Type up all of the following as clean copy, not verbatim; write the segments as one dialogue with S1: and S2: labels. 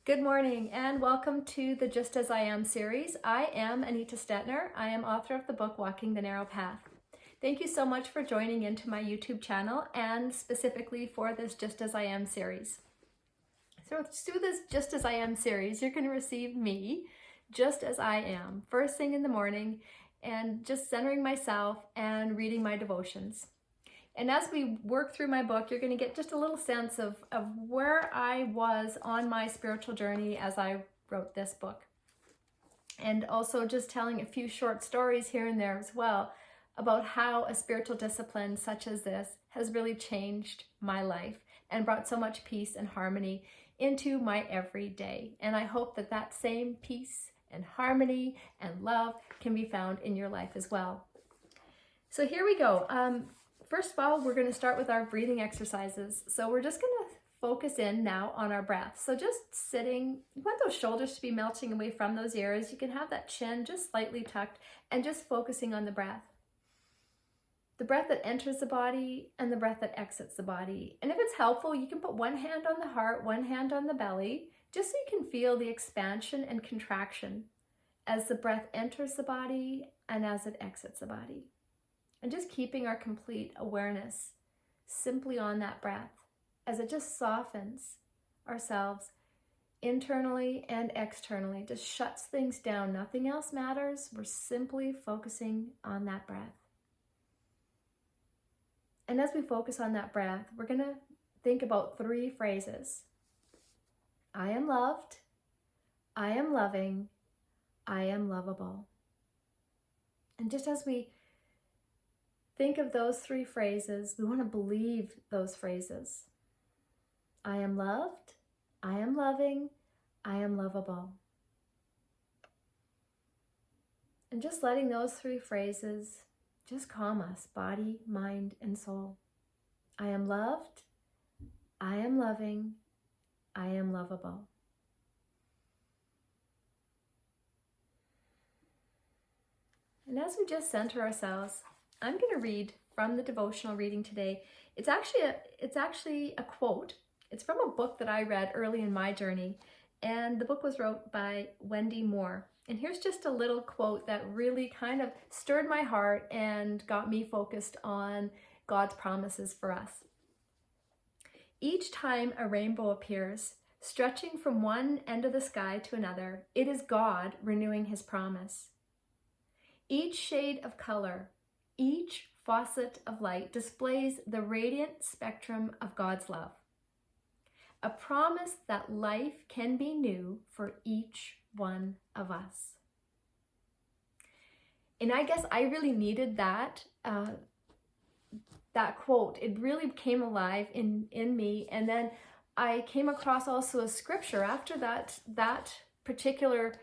S1: Good morning and welcome to the Just As I Am series. I am Anita Stettner. I am author of the book Walking the Narrow Path. Thank you so much for joining into my YouTube channel and specifically for this Just As I Am series. So through this Just As I Am series, you're going to receive me just as I am, first thing in the morning, and just centering myself and reading my devotions. And as we work through my book, you're going to get just a little sense of where I was on my spiritual journey as I wrote this book. And also just telling a few short stories here and there as well about how a spiritual discipline such as this has really changed my life and brought so much peace and harmony into my everyday. And I hope that that same peace and harmony and love can be found in your life as well. So here we go. First of all, we're going to start with our breathing exercises. So we're just going to focus in now on our breath. So just sitting, you want those shoulders to be melting away from those ears. You can have that chin just slightly tucked and just focusing on the breath. The breath that enters the body and the breath that exits the body. And if it's helpful, you can put one hand on the heart, one hand on the belly, just so you can feel the expansion and contraction as the breath enters the body and as it exits the body. And just keeping our complete awareness simply on that breath as it just softens ourselves internally and externally, just shuts things down. Nothing else matters. We're simply focusing on that breath. And as we focus on that breath, we're going to think about 3 phrases. I am loved. I am loving. I am lovable. And just as we think of those 3 phrases, we want to believe those phrases. I am loved, I am loving, I am lovable. And just letting those 3 phrases just calm us, body, mind, and soul. I am loved, I am loving, I am lovable. And as we just center ourselves, I'm going to read from the devotional reading today. It's actually a quote. It's from a book that I read early in my journey, and the book was wrote by Wendy Moore. And here's just a little quote that really kind of stirred my heart and got me focused on God's promises for us. Each time a rainbow appears, stretching from one end of the sky to another, it is God renewing his promise. Each shade of color, each faucet of light displays the radiant spectrum of God's love. A promise that life can be new for each one of us. And I guess I really needed that quote. It really came alive in me. And then I came across also a scripture after that particular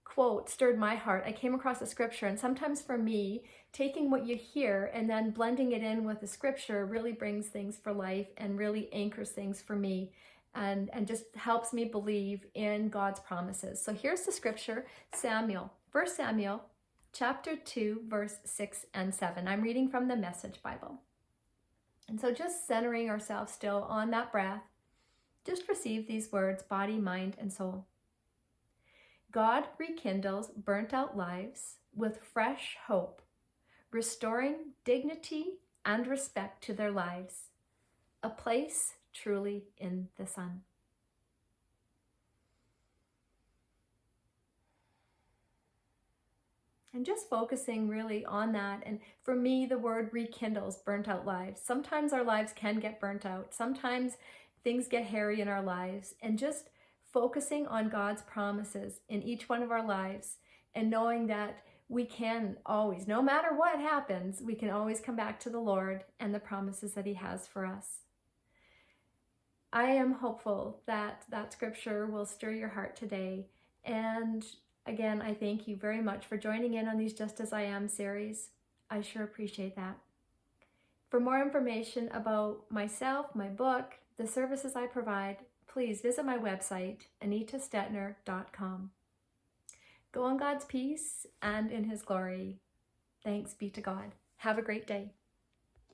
S1: quote stirred my heart. I came across a scripture, and sometimes for me, taking what you hear and then blending it in with the scripture really brings things for life and really anchors things for me and just helps me believe in God's promises. So here's the scripture, 1 Samuel chapter 2, verse 6 and 7. I'm reading from the Message Bible. And so just centering ourselves still on that breath, just receive these words, body, mind, and soul. God rekindles burnt out lives with fresh hope, restoring dignity and respect to their lives, a place truly in the sun. And just focusing really on that. And for me, the word rekindles burnt out lives. Sometimes our lives can get burnt out. Sometimes things get hairy in our lives. And just focusing on God's promises in each one of our lives and knowing that we can always, no matter what happens, we can always come back to the Lord and the promises that he has for us. I am hopeful that that scripture will stir your heart today. And again, I thank you very much for joining in on these Just As I Am series. I sure appreciate that. For more information about myself, my book, the services I provide, please visit my website, anitastettner.com. Go in God's peace and in his glory. Thanks be to God. Have a great day.